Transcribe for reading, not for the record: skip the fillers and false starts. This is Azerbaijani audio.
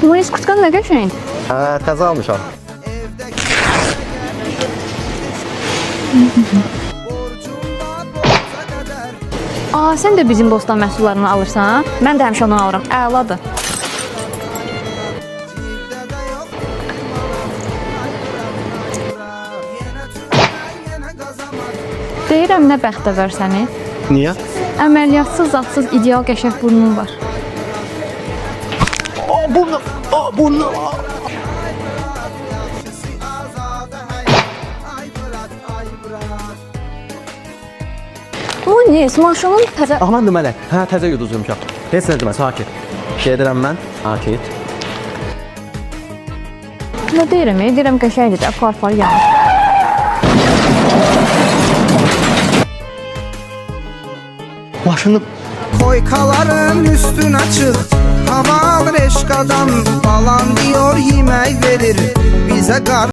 Humanist kutkan nə qəşəngdir. Hə, təzə almışam. Sən də bizim bostan məhsullarını alırsan. Mən də həmişə ondan alıram. Əladır. Deyirəm, nə bəxtəvər səni. Niyə? Əməliyyatsız, zadsız, ideal qəşəng burnun var. Burnu. O ne? Maşının təzə... Aman demələk. Hə, təzə yuduzmuşam. Heç nə demə, sakit. Gedirəm mən. Sakit. Nə deyirəm, deyirəm qəşəngdir də, par yanır. Maşını... Koykaların üstün açık, hava alır eşkadan, falan diyor yemek verir bize